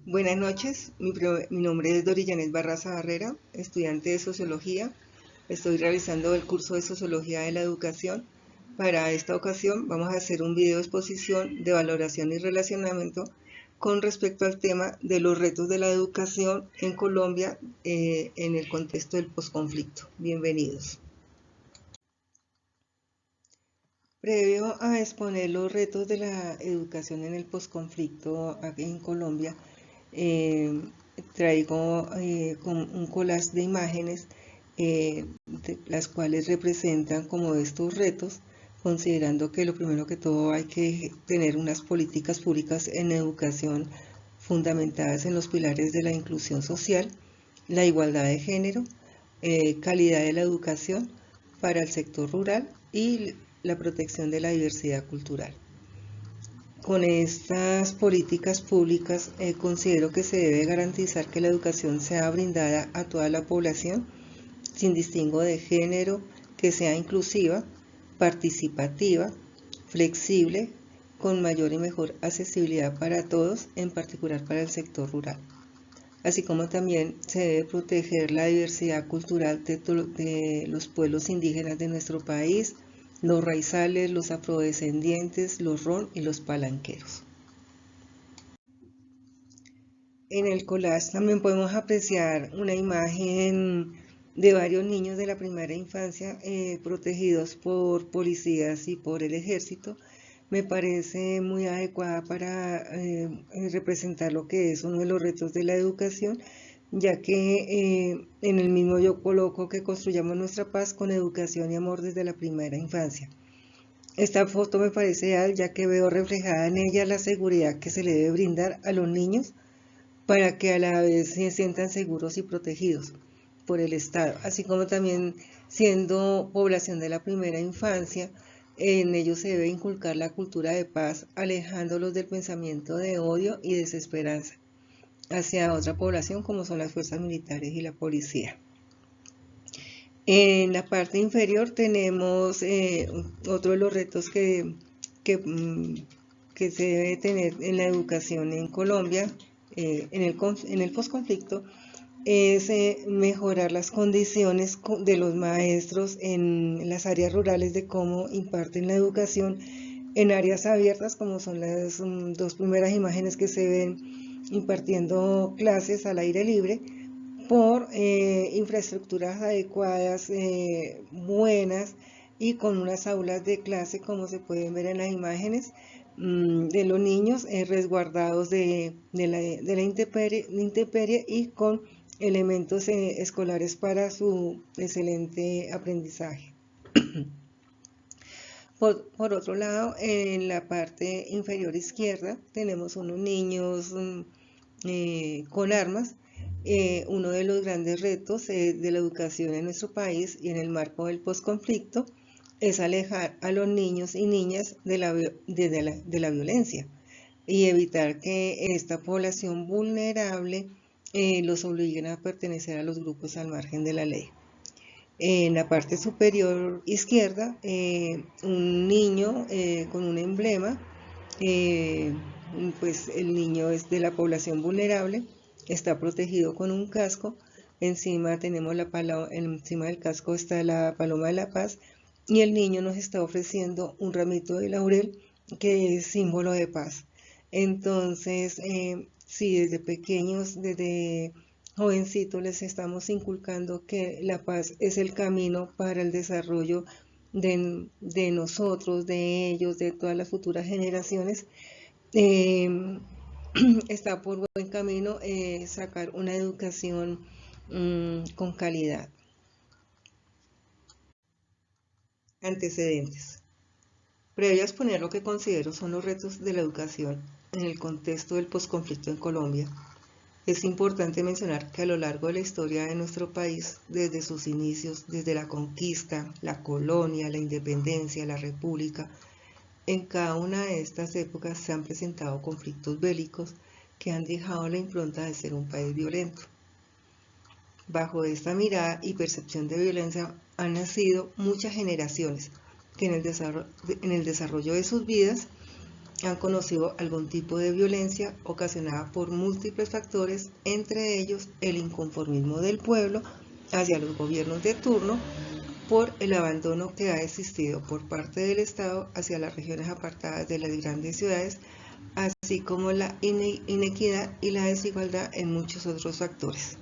Buenas noches, mi nombre es Dorillanet Barraza Barrera, estudiante de Sociología. Estoy realizando el curso de Sociología de la Educación. Para esta ocasión vamos a hacer un video exposición de valoración y relacionamiento con respecto al tema de los retos de la educación en Colombia en el contexto del posconflicto. Bienvenidos. Previo a exponer los retos de la educación en el posconflicto aquí en Colombia, eh, traigo un collage de imágenes las cuales representan como estos retos, considerando que lo primero que todo hay que tener unas políticas públicas en educación fundamentadas en los pilares de la inclusión social, la igualdad de género, calidad de la educación para el sector rural y la protección de la diversidad cultural. Con estas políticas públicas considero que se debe garantizar que la educación sea brindada a toda la población sin distingo de género, que sea inclusiva, participativa, flexible, con mayor y mejor accesibilidad para todos, en particular para el sector rural. Así como también se debe proteger la diversidad cultural de los pueblos indígenas de nuestro país, los raizales, los afrodescendientes, los ron y los palanqueros. En el collage también podemos apreciar una imagen de varios niños de la primera infancia protegidos por policías y por el ejército. Me parece muy adecuada para representar lo que es uno de los retos de la educación, ya que en el mismo yo coloco que construyamos nuestra paz con educación y amor desde la primera infancia. Esta foto me parece ideal, ya que veo reflejada en ella la seguridad que se le debe brindar a los niños para que a la vez se sientan seguros y protegidos por el Estado, así como también siendo población de la primera infancia, en ellos se debe inculcar la cultura de paz, alejándolos del pensamiento de odio y desesperanza hacia otra población como son las fuerzas militares y la policía. En la parte inferior tenemos otro de los retos que se debe tener en la educación en Colombia, en el posconflicto, es mejorar las condiciones de los maestros en las áreas rurales de cómo imparten la educación en áreas abiertas, como son las dos primeras imágenes que se ven impartiendo clases al aire libre, por infraestructuras adecuadas, buenas y con unas aulas de clase, como se pueden ver en las imágenes, de los niños resguardados de la intemperie y con elementos escolares para su excelente aprendizaje. Por otro lado, en la parte inferior izquierda tenemos unos niños con armas. Uno de los grandes retos de la educación en nuestro país y en el marco del posconflicto es alejar a los niños y niñas de la violencia y evitar que esta población vulnerable los obliguen a pertenecer a los grupos al margen de la ley. En la parte superior izquierda, un niño con un emblema, eh, pues el niño es de la población vulnerable, está protegido con un casco, encima encima del casco está la paloma de la paz y el niño nos está ofreciendo un ramito de laurel que es símbolo de paz. Entonces, si desde pequeños, desde jovencitos les estamos inculcando que la paz es el camino para el desarrollo de nosotros, de ellos, de todas las futuras generaciones, eh, está por buen camino sacar una educación con calidad. Antecedentes. Previo a exponer lo que considero son los retos de la educación en el contexto del posconflicto en Colombia, es importante mencionar que a lo largo de la historia de nuestro país, desde sus inicios, desde la conquista, la colonia, la independencia, la república, en cada una de estas épocas se han presentado conflictos bélicos que han dejado la impronta de ser un país violento. Bajo esta mirada y percepción de violencia han nacido muchas generaciones que en el desarrollo de sus vidas han conocido algún tipo de violencia ocasionada por múltiples factores, entre ellos el inconformismo del pueblo hacia los gobiernos de turno por el abandono que ha existido por parte del Estado hacia las regiones apartadas de las grandes ciudades, así como la inequidad y la desigualdad en muchos otros factores.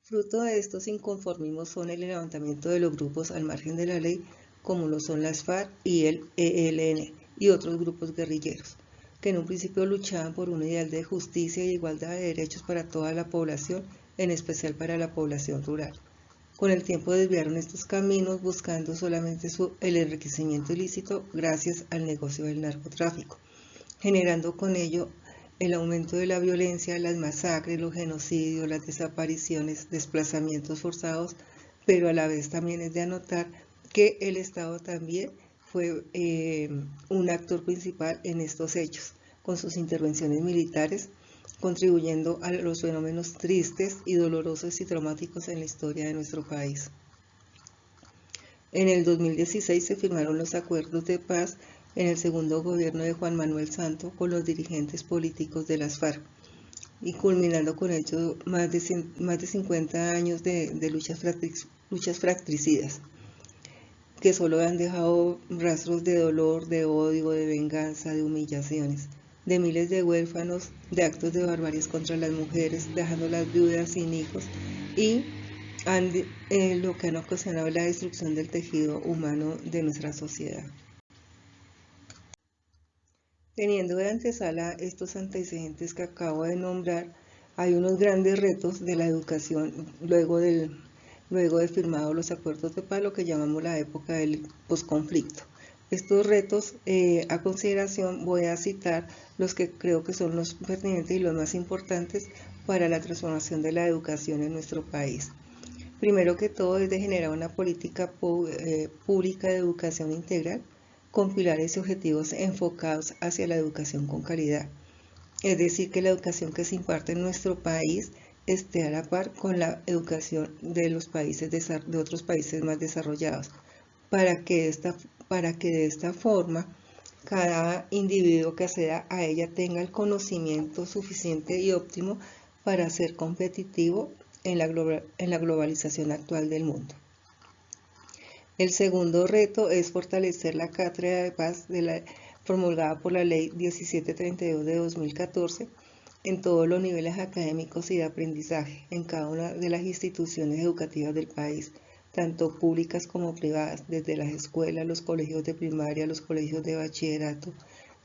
Fruto de estos inconformismos son el levantamiento de los grupos al margen de la ley, como lo son las FARC y el ELN y otros grupos guerrilleros, que en un principio luchaban por un ideal de justicia y igualdad de derechos para toda la población, en especial para la población rural. Con el tiempo desviaron estos caminos buscando solamente el enriquecimiento ilícito gracias al negocio del narcotráfico, generando con ello el aumento de la violencia, las masacres, los genocidios, las desapariciones, desplazamientos forzados, pero a la vez también es de anotar que el Estado también fue un actor principal en estos hechos, con sus intervenciones militares, contribuyendo a los fenómenos tristes y dolorosos y traumáticos en la historia de nuestro país. En el 2016 se firmaron los acuerdos de paz en el segundo gobierno de Juan Manuel Santos con los dirigentes políticos de las FARC y culminando con ello más de 50 años de luchas fratricidas que solo han dejado rastros de dolor, de odio, de venganza, de humillaciones, de miles de huérfanos, de actos de barbarie contra las mujeres, dejando las viudas sin hijos y lo que han ocasionado la destrucción del tejido humano de nuestra sociedad. Teniendo de antesala estos antecedentes que acabo de nombrar, hay unos grandes retos de la educación luego de firmados los acuerdos de paz, lo que llamamos la época del posconflicto. Estos retos, a consideración, voy a citar los que creo que son los pertinentes y los más importantes para la transformación de la educación en nuestro país. Primero que todo es de generar una política pública de educación integral con pilares y objetivos enfocados hacia la educación con calidad. Es decir, que la educación que se imparte en nuestro país esté a la par con la educación de los países de otros países más desarrollados, para que de esta forma cada individuo que acceda a ella tenga el conocimiento suficiente y óptimo para ser competitivo en la globalización actual del mundo. El segundo reto es fortalecer la cátedra de paz promulgada por la Ley 1732 de 2014 en todos los niveles académicos y de aprendizaje en cada una de las instituciones educativas del país, tanto públicas como privadas, desde las escuelas, los colegios de primaria, los colegios de bachillerato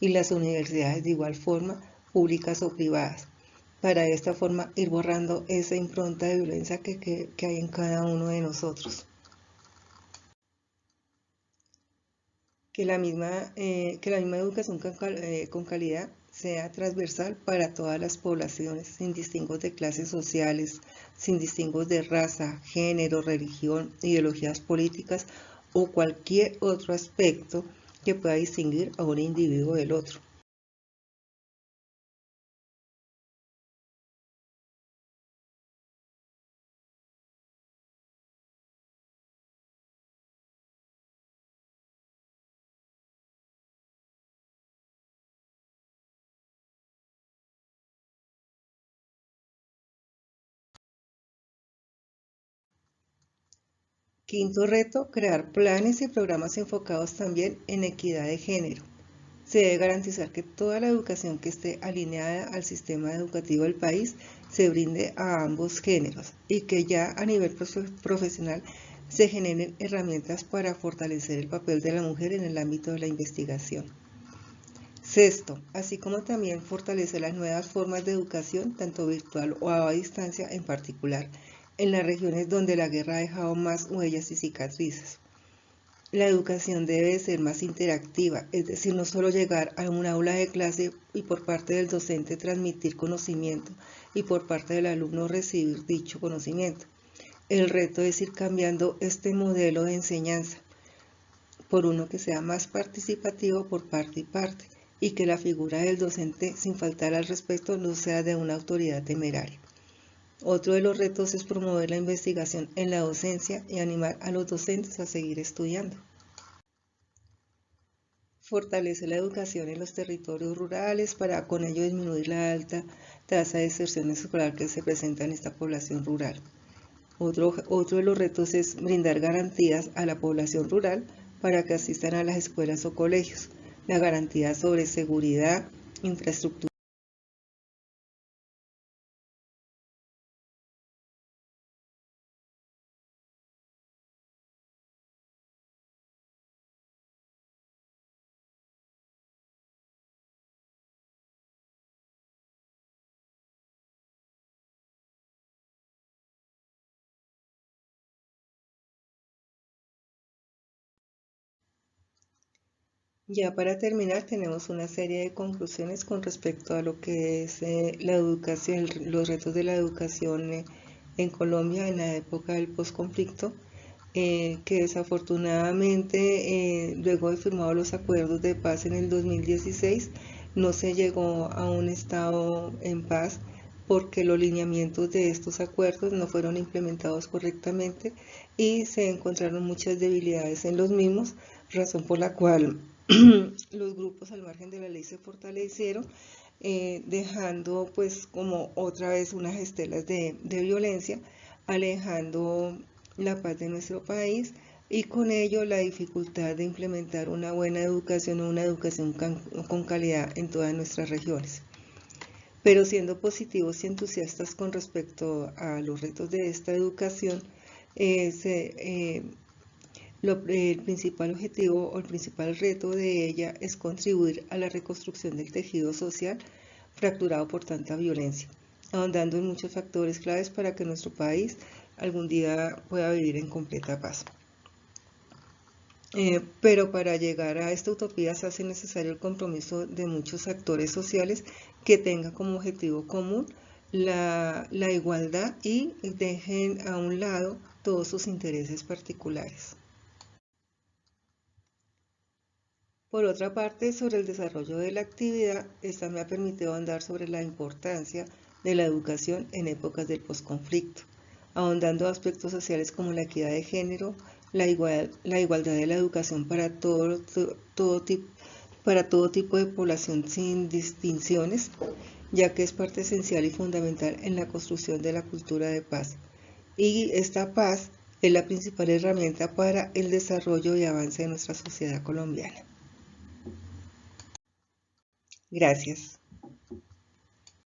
y las universidades de igual forma, públicas o privadas, para de esta forma ir borrando esa impronta de violencia que hay en cada uno de nosotros. Que la misma educación con calidad sea transversal para todas las poblaciones, sin distingos de clases sociales, sin distingos de raza, género, religión, ideologías políticas o cualquier otro aspecto que pueda distinguir a un individuo del otro. Quinto reto, crear planes y programas enfocados también en equidad de género. Se debe garantizar que toda la educación que esté alineada al sistema educativo del país se brinde a ambos géneros y que ya a nivel profesional se generen herramientas para fortalecer el papel de la mujer en el ámbito de la investigación. Sexto, así como también fortalecer las nuevas formas de educación, tanto virtual o a distancia en particular, en las regiones donde la guerra ha dejado más huellas y cicatrices. La educación debe ser más interactiva, es decir, no solo llegar a un aula de clase y por parte del docente transmitir conocimiento y por parte del alumno recibir dicho conocimiento. El reto es ir cambiando este modelo de enseñanza por uno que sea más participativo por parte y parte y que la figura del docente, sin faltar al respeto, no sea de una autoridad temeraria. Otro de los retos es promover la investigación en la docencia y animar a los docentes a seguir estudiando. fortalece la educación en los territorios rurales para con ello disminuir la alta tasa de deserción escolar que se presenta en esta población rural. Otro de los retos es brindar garantías a la población rural para que asistan a las escuelas o colegios. La garantía sobre seguridad, infraestructura. Ya para terminar, tenemos una serie de conclusiones con respecto a lo que es la educación, los retos de la educación en Colombia en la época del posconflicto, que desafortunadamente, luego de firmados los acuerdos de paz en el 2016, no se llegó a un estado en paz porque los lineamientos de estos acuerdos no fueron implementados correctamente y se encontraron muchas debilidades en los mismos, razón por la cual los grupos al margen de la ley se fortalecieron, dejando pues como otra vez unas estelas de violencia, alejando la paz de nuestro país y con ello la dificultad de implementar una buena educación o una educación con calidad en todas nuestras regiones. Pero siendo positivos y entusiastas con respecto a los retos de esta educación, el principal objetivo o el principal reto de ella es contribuir a la reconstrucción del tejido social fracturado por tanta violencia, ahondando en muchos factores claves para que nuestro país algún día pueda vivir en completa paz. Pero para llegar a esta utopía se hace necesario el compromiso de muchos actores sociales que tengan como objetivo común la igualdad y dejen a un lado todos sus intereses particulares. Por otra parte, sobre el desarrollo de la actividad, esta me ha permitido andar sobre la importancia de la educación en épocas del posconflicto, ahondando aspectos sociales como la equidad de género, la igualdad de la educación para para todo tipo de población sin distinciones, ya que es parte esencial y fundamental en la construcción de la cultura de paz. Y esta paz es la principal herramienta para el desarrollo y avance de nuestra sociedad colombiana. Gracias.